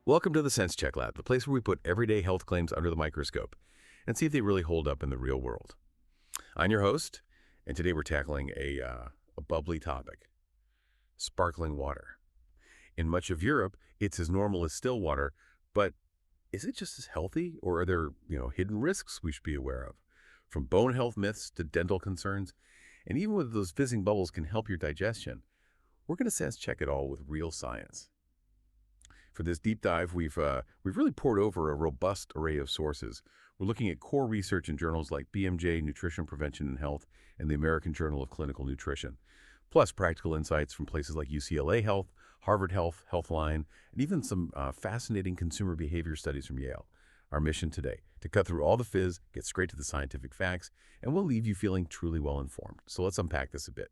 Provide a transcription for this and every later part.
Welcome to the Sense Check Lab, the place where we put everyday health claims under the microscope and see if they really hold up in the real world. I'm your host, and today we're tackling a bubbly topic, sparkling water. In much of Europe, it's as normal as still water, but is it just as healthy, or are there, hidden risks we should be aware of? From bone health myths to dental concerns, and even whether those fizzing bubbles can help your digestion, we're going to sense check it all with real science. For this deep dive, we've really poured over a robust array of sources. We're looking at core research in journals like BMJ, Nutrition Prevention and Health, and the American Journal of Clinical Nutrition, plus practical insights from places like UCLA Health, Harvard Health, Healthline, and even some fascinating consumer behavior studies from Yale. Our mission today, to cut through all the fizz, get straight to the scientific facts, and we'll leave you feeling truly well-informed. So let's unpack this a bit.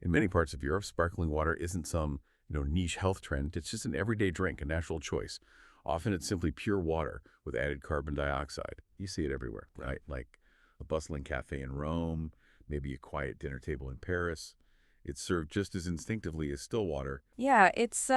In many parts of Europe, sparkling water isn't some niche health trend. It's just an everyday drink, a natural choice. Often it's simply pure water with added carbon dioxide. You see it everywhere, right? Like a bustling cafe in Rome, maybe a quiet dinner table in Paris. It's served just as instinctively as still water. Yeah, it's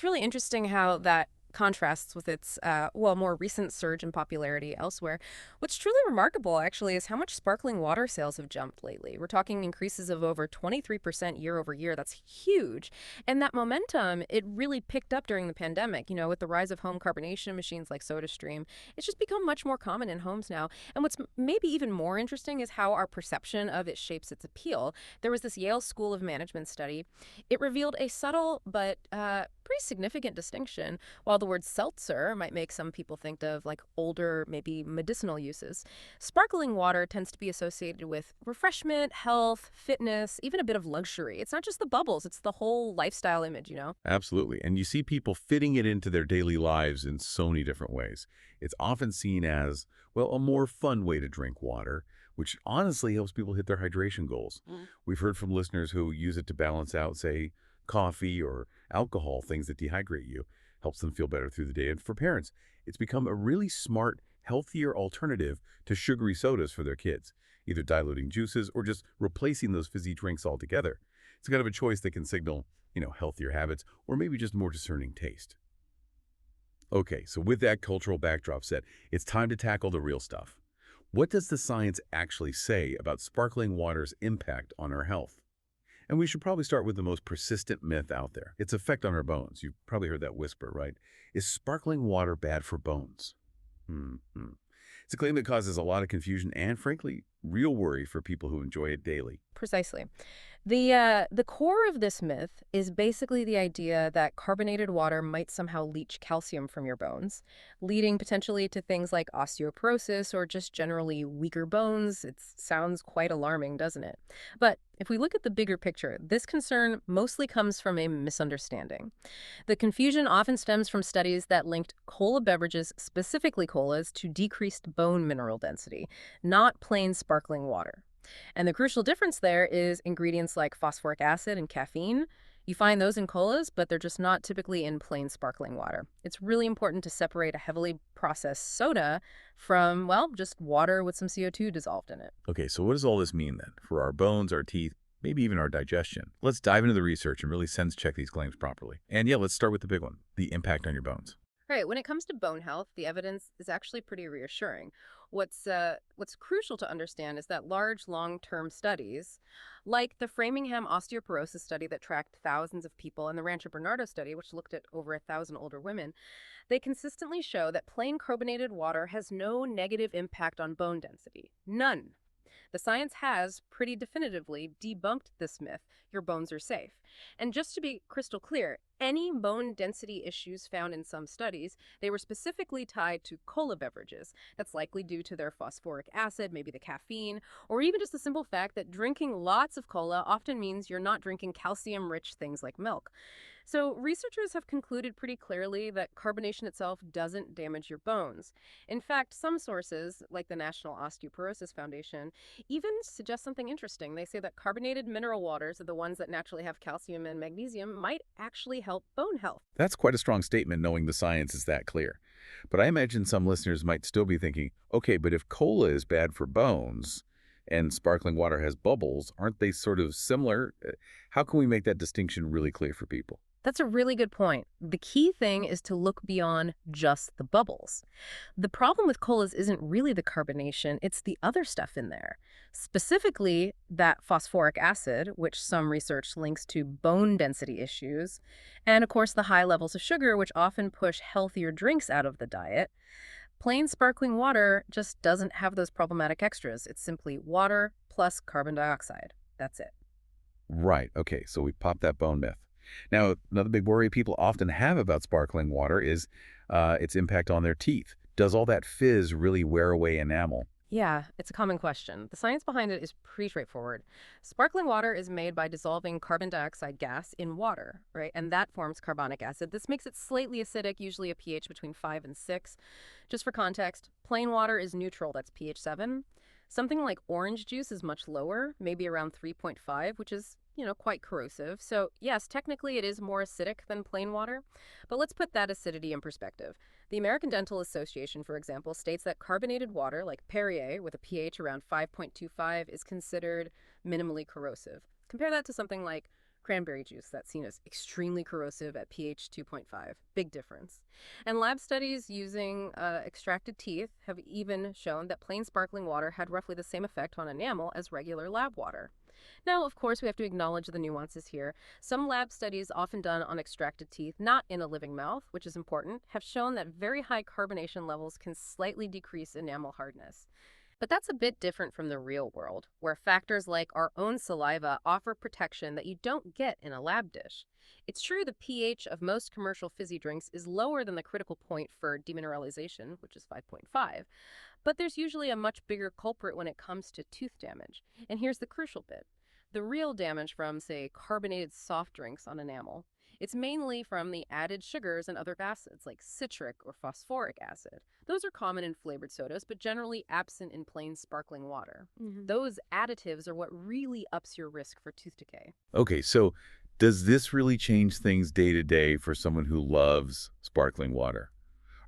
really interesting how that contrasts with its more recent surge in popularity elsewhere. What's truly remarkable, actually, is how much sparkling water sales have jumped lately. We're talking increases of over 23% year over year. That's huge. And that momentum, it really picked up during the pandemic, with the rise of home carbonation machines like SodaStream. It's just become much more common in homes now. And what's maybe even more interesting is how our perception of it shapes its appeal. There was this Yale School of Management study. It revealed a subtle but pretty significant distinction. While the word seltzer might make some people think of like older, maybe medicinal uses, sparkling water tends to be associated with refreshment, health, fitness, even a bit of luxury. It's not just the bubbles, it's the whole lifestyle image. Absolutely. And you see people fitting it into their daily lives in so many different ways. It's often seen as, a more fun way to drink water, which honestly helps people hit their hydration goals. We've heard from listeners who use it to balance out, say, coffee or alcohol, things that dehydrate you, helps them feel better through the day. And for parents, it's become a really smart, healthier alternative to sugary sodas for their kids, either diluting juices or just replacing those fizzy drinks altogether. It's kind of a choice that can signal, healthier habits or maybe just more discerning taste. Okay, so with that cultural backdrop set, it's time to tackle the real stuff. What does the science actually say about sparkling water's impact on our health? And we should probably start with the most persistent myth out there, its effect on our bones. You've probably heard that whisper, right? Is sparkling water bad for bones? It's a claim that causes a lot of confusion and, frankly, real worry for people who enjoy it daily. Precisely. The core of this myth is basically the idea that carbonated water might somehow leach calcium from your bones, leading potentially to things like osteoporosis or just generally weaker bones. It sounds quite alarming, doesn't it? But if we look at the bigger picture, this concern mostly comes from a misunderstanding. The confusion often stems from studies that linked cola beverages, specifically colas, to decreased bone mineral density, not plain sparkling water. And the crucial difference there is ingredients like phosphoric acid and caffeine. You find those in colas, but they're just not typically in plain sparkling water. It's really important to separate a heavily processed soda from, just water with some CO2 dissolved in it. Okay, so what does all this mean then for our bones, our teeth, maybe even our digestion? Let's dive into the research and really sense check these claims properly. And let's start with the big one, the impact on your bones. Right. When it comes to bone health, the evidence is actually pretty reassuring. What's crucial to understand is that large, long-term studies, like the Framingham osteoporosis study that tracked thousands of people and the Rancho Bernardo study, which looked at over 1,000 older women, they consistently show that plain carbonated water has no negative impact on bone density. None. The science has pretty definitively debunked this myth. Your bones are safe. And just to be crystal clear, any bone density issues found in some studies, they were specifically tied to cola beverages. That's likely due to their phosphoric acid, maybe the caffeine, or even just the simple fact that drinking lots of cola often means you're not drinking calcium-rich things like milk. So researchers have concluded pretty clearly that carbonation itself doesn't damage your bones. In fact, some sources, like the National Osteoporosis Foundation, even suggest something interesting. They say that carbonated mineral waters are the ones that naturally have calcium and magnesium might actually help bone health. That's quite a strong statement knowing the science is that clear. But I imagine some listeners might still be thinking, okay, but if cola is bad for bones, and sparkling water has bubbles, aren't they sort of similar? How can we make that distinction really clear for people? That's a really good point. The key thing is to look beyond just the bubbles. The problem with colas isn't really the carbonation, it's the other stuff in there. Specifically, that phosphoric acid, which some research links to bone density issues, and of course the high levels of sugar, which often push healthier drinks out of the diet. Plain sparkling water just doesn't have those problematic extras. It's simply water plus carbon dioxide. That's it. Right. Okay. So we popped that bone myth. Now, another big worry people often have about sparkling water is its impact on their teeth. Does all that fizz really wear away enamel? Yeah, it's a common question. The science behind it is pretty straightforward. Sparkling water is made by dissolving carbon dioxide gas in water, right? And that forms carbonic acid. This makes it slightly acidic, usually a pH between 5 and 6. Just for context, plain water is neutral, that's pH 7. Something like orange juice is much lower, maybe around 3.5, which is, quite corrosive. So yes, technically it is more acidic than plain water, but let's put that acidity in perspective. The American Dental Association, for example, states that carbonated water, like Perrier, with a pH around 5.25, is considered minimally corrosive. Compare that to something like cranberry juice that's seen as extremely corrosive at pH 2.5. Big difference. And lab studies using extracted teeth have even shown that plain sparkling water had roughly the same effect on enamel as regular lab water. Now, of course, we have to acknowledge the nuances here. Some lab studies, often done on extracted teeth, not in a living mouth, which is important, have shown that very high carbonation levels can slightly decrease enamel hardness. But that's a bit different from the real world, where factors like our own saliva offer protection that you don't get in a lab dish. It's true the pH of most commercial fizzy drinks is lower than the critical point for demineralization, which is 5.5, but there's usually a much bigger culprit when it comes to tooth damage. And here's the crucial bit. The real damage from, say, carbonated soft drinks on enamel, it's mainly from the added sugars and other acids like citric or phosphoric acid. Those are common in flavored sodas, but generally absent in plain sparkling water. Those additives are what really ups your risk for tooth decay. Okay, so does this really change things day to day for someone who loves sparkling water?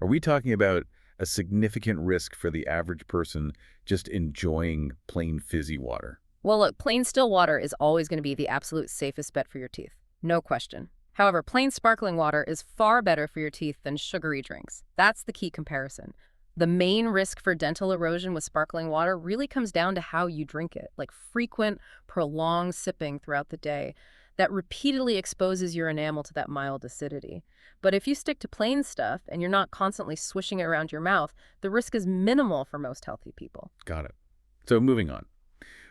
Are we talking about a significant risk for the average person just enjoying plain fizzy water? Well, look, plain still water is always going to be the absolute safest bet for your teeth. No question. However, plain sparkling water is far better for your teeth than sugary drinks. That's the key comparison. The main risk for dental erosion with sparkling water really comes down to how you drink it, like frequent, prolonged sipping throughout the day that repeatedly exposes your enamel to that mild acidity. But if you stick to plain stuff and you're not constantly swishing it around your mouth, the risk is minimal for most healthy people. Got it. So moving on.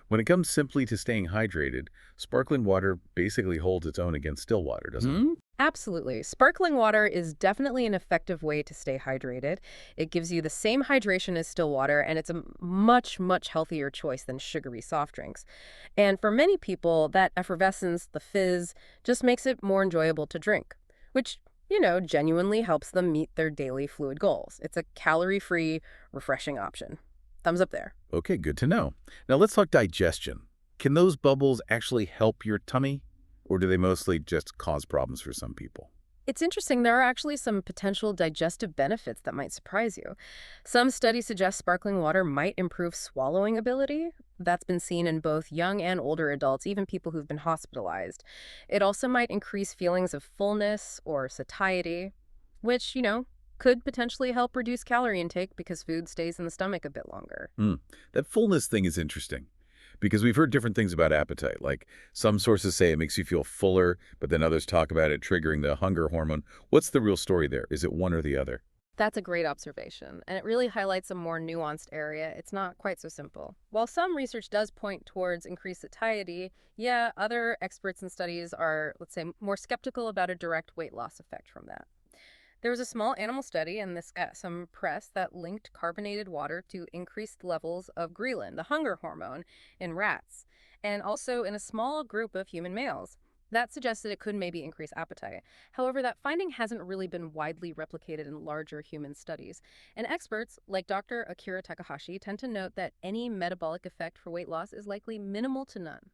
When it comes simply to staying hydrated, sparkling water basically holds its own against still water, doesn't it? Absolutely. Sparkling water is definitely an effective way to stay hydrated. It gives you the same hydration as still water, and it's a much, much healthier choice than sugary soft drinks. And for many people, that effervescence, the fizz, just makes it more enjoyable to drink, which, genuinely helps them meet their daily fluid goals. It's a calorie-free, refreshing option. Thumbs up there. Okay, good to know. Now let's talk digestion. Can those bubbles actually help your tummy, or do they mostly just cause problems for some people? It's interesting, there are actually some potential digestive benefits that might surprise you. Some studies suggest sparkling water might improve swallowing ability. That's been seen in both young and older adults, even people who've been hospitalized. It also might increase feelings of fullness or satiety, which, could potentially help reduce calorie intake because food stays in the stomach a bit longer. That fullness thing is interesting because we've heard different things about appetite. Like some sources say it makes you feel fuller, but then others talk about it triggering the hunger hormone. What's the real story there? Is it one or the other? That's a great observation, and it really highlights a more nuanced area. It's not quite so simple. While some research does point towards increased satiety, other experts and studies are, let's say, more skeptical about a direct weight loss effect from that. There was a small animal study, and this got some press, that linked carbonated water to increased levels of ghrelin, the hunger hormone, in rats, and also in a small group of human males. That suggested it could maybe increase appetite. However, that finding hasn't really been widely replicated in larger human studies. And experts, like Dr. Akira Takahashi, tend to note that any metabolic effect for weight loss is likely minimal to none.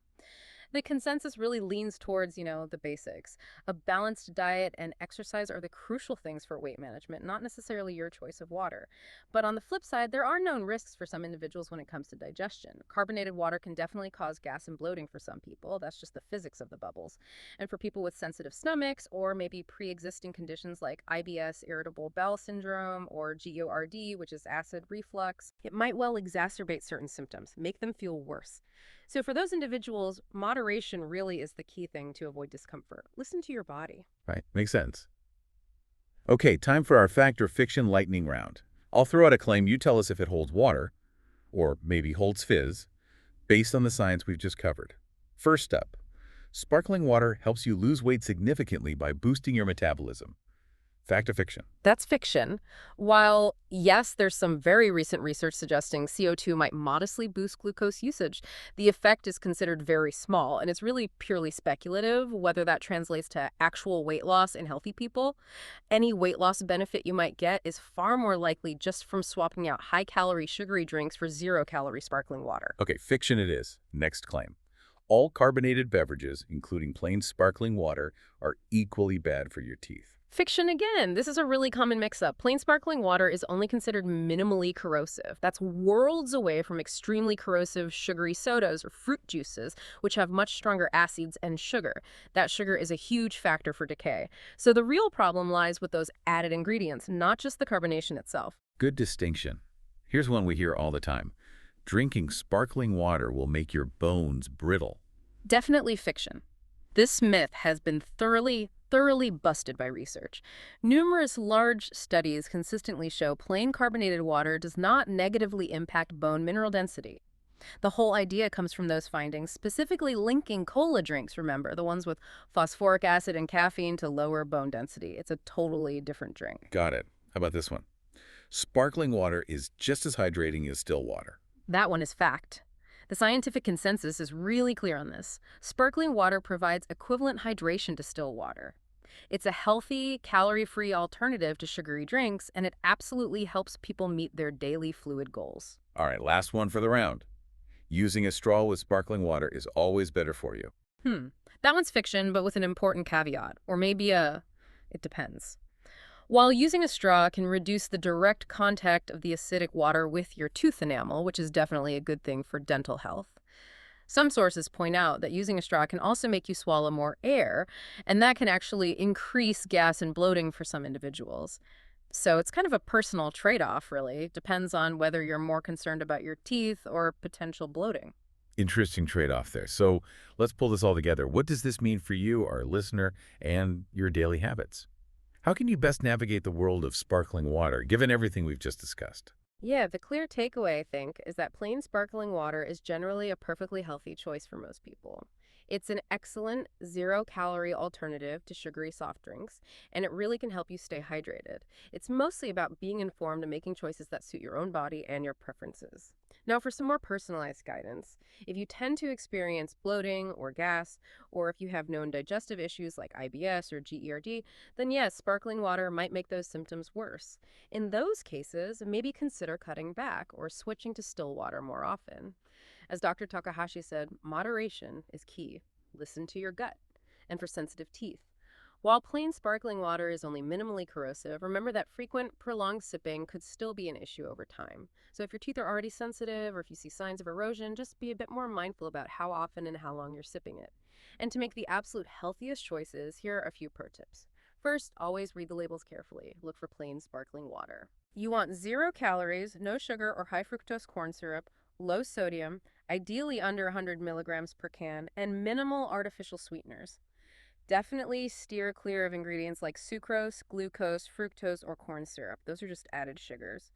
The consensus really leans towards, the basics. A balanced diet and exercise are the crucial things for weight management, not necessarily your choice of water. But on the flip side, there are known risks for some individuals when it comes to digestion. Carbonated water can definitely cause gas and bloating for some people. That's just the physics of the bubbles. And for people with sensitive stomachs or maybe pre-existing conditions like IBS, irritable bowel syndrome, or GERD, which is acid reflux, it might well exacerbate certain symptoms, make them feel worse. So for those individuals, moderation really is the key thing to avoid discomfort. Listen to your body. Right, makes sense. Okay, time for our fact or fiction lightning round. I'll throw out a claim, you tell us if it holds water, or maybe holds fizz, based on the science we've just covered. First up, sparkling water helps you lose weight significantly by boosting your metabolism. Fact or fiction? That's fiction. While, yes, there's some very recent research suggesting CO2 might modestly boost glucose usage, the effect is considered very small, and it's really purely speculative whether that translates to actual weight loss in healthy people. Any weight loss benefit you might get is far more likely just from swapping out high-calorie sugary drinks for zero-calorie sparkling water. Okay, fiction it is. Next claim. All carbonated beverages, including plain sparkling water, are equally bad for your teeth. Fiction again. This is a really common mix-up. Plain sparkling water is only considered minimally corrosive. That's worlds away from extremely corrosive sugary sodas or fruit juices, which have much stronger acids and sugar. That sugar is a huge factor for decay. So the real problem lies with those added ingredients, not just the carbonation itself. Good distinction. Here's one we hear all the time. Drinking sparkling water will make your bones brittle. Definitely fiction. This myth has been thoroughly busted by research. Numerous large studies consistently show plain carbonated water does not negatively impact bone mineral density. The whole idea comes from those findings, specifically linking cola drinks, remember, the ones with phosphoric acid and caffeine, to lower bone density. It's a totally different drink. Got it. How about this one? Sparkling water is just as hydrating as still water. That one is fact. The scientific consensus is really clear on this. Sparkling water provides equivalent hydration to still water. It's a healthy, calorie-free alternative to sugary drinks, and it absolutely helps people meet their daily fluid goals. All right, last one for the round. Using a straw with sparkling water is always better for you. That one's fiction, but with an important caveat, or maybe it depends. While using a straw can reduce the direct contact of the acidic water with your tooth enamel, which is definitely a good thing for dental health, some sources point out that using a straw can also make you swallow more air, and that can actually increase gas and bloating for some individuals. So it's kind of a personal trade-off, really. Depends on whether you're more concerned about your teeth or potential bloating. Interesting trade-off there. So let's pull this all together. What does this mean for you, our listener, and your daily habits? How can you best navigate the world of sparkling water, given everything we've just discussed? Yeah, the clear takeaway, I think, is that plain sparkling water is generally a perfectly healthy choice for most people. It's an excellent zero-calorie alternative to sugary soft drinks, and it really can help you stay hydrated. It's mostly about being informed and making choices that suit your own body and your preferences. Now, for some more personalized guidance, if you tend to experience bloating or gas, or if you have known digestive issues like IBS or GERD, then yes, sparkling water might make those symptoms worse. In those cases, maybe consider cutting back or switching to still water more often. As Dr. Takahashi said, moderation is key. Listen to your gut. And for sensitive teeth, while plain sparkling water is only minimally corrosive, remember that frequent, prolonged sipping could still be an issue over time. So if your teeth are already sensitive or if you see signs of erosion, just be a bit more mindful about how often and how long you're sipping it. And to make the absolute healthiest choices, here are a few pro tips. First, always read the labels carefully. Look for plain sparkling water. You want 0 calories, no sugar or high fructose corn syrup, low sodium, ideally under 100 milligrams per can, and minimal artificial sweeteners. Definitely steer clear of ingredients like sucrose, glucose, fructose, or corn syrup. Those are just added sugars.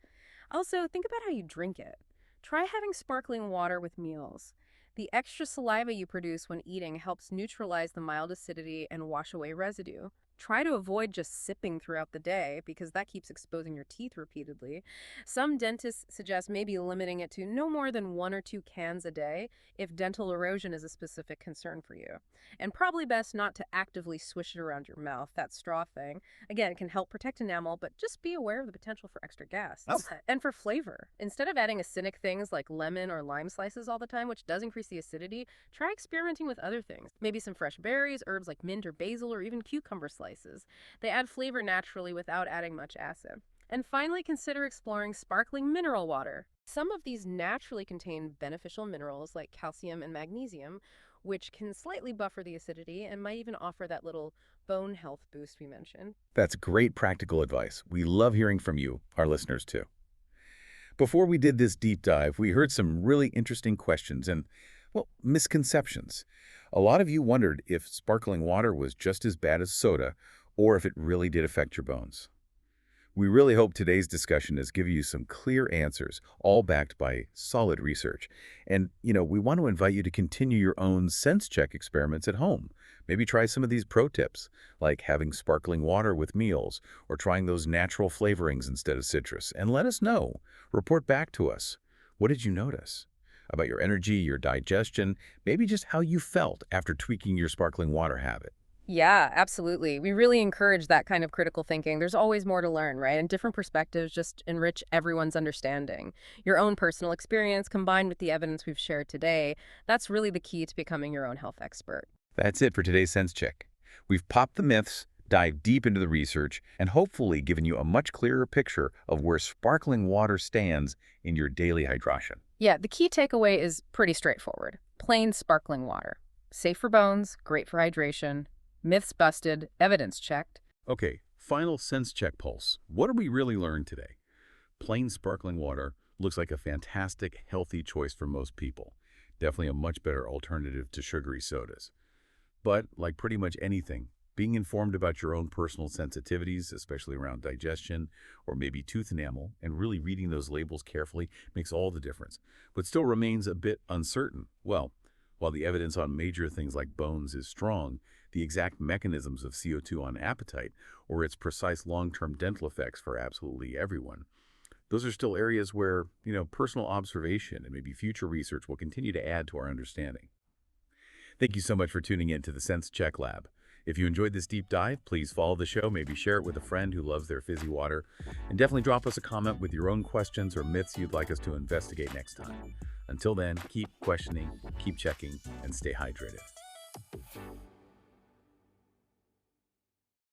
Also, think about how you drink it. Try having sparkling water with meals. The extra saliva you produce when eating helps neutralize the mild acidity and wash away residue. Try to avoid just sipping throughout the day because that keeps exposing your teeth repeatedly. Some dentists suggest maybe limiting it to no more than 1 or 2 cans a day if dental erosion is a specific concern for you. And probably best not to actively swish it around your mouth, that straw thing. Again, it can help protect enamel, but just be aware of the potential for extra gas. Oh. And for flavor, instead of adding acidic things like lemon or lime slices all the time, which does increase the acidity, try experimenting with other things. Maybe some fresh berries, herbs like mint or basil, or even cucumber slices. They add flavor naturally without adding much acid. And finally, consider exploring sparkling mineral water. Some of these naturally contain beneficial minerals like calcium and magnesium, which can slightly buffer the acidity and might even offer that little bone health boost we mentioned. That's great practical advice. We love hearing from you, our listeners, too. Before we did this deep dive, we heard some really interesting questions and, well, misconceptions. A lot of you wondered if sparkling water was just as bad as soda or if it really did affect your bones. We really hope today's discussion has given you some clear answers, all backed by solid research. And, we want to invite you to continue your own sense check experiments at home. Maybe try some of these pro tips, like having sparkling water with meals or trying those natural flavorings instead of citrus. And let us know. Report back to us. What did you notice about your energy, your digestion, maybe just how you felt after tweaking your sparkling water habit? Yeah, absolutely. We really encourage that kind of critical thinking. There's always more to learn, right? And different perspectives just enrich everyone's understanding. Your own personal experience combined with the evidence we've shared today, that's really the key to becoming your own health expert. That's it for today's Sense Check. We've popped the myths, dived deep into the research, and hopefully given you a much clearer picture of where sparkling water stands in your daily hydration. Yeah, the key takeaway is pretty straightforward. Plain sparkling water. Safe for bones, great for hydration. Myths busted, evidence checked. Okay, final Sense Check pulse. What did we really learn today? Plain sparkling water looks like a fantastic, healthy choice for most people. Definitely a much better alternative to sugary sodas. But, like pretty much anything, being informed about your own personal sensitivities, especially around digestion or maybe tooth enamel, and really reading those labels carefully makes all the difference, but still remains a bit uncertain. Well, while the evidence on major things like bones is strong, the exact mechanisms of CO2 on appetite or its precise long-term dental effects for absolutely everyone, those are still areas where, personal observation and maybe future research will continue to add to our understanding. Thank you so much for tuning in to the Sense Check Lab. If you enjoyed this deep dive, please follow the show, maybe share it with a friend who loves their fizzy water, and definitely drop us a comment with your own questions or myths you'd like us to investigate next time. Until then, keep questioning, keep checking, and stay hydrated.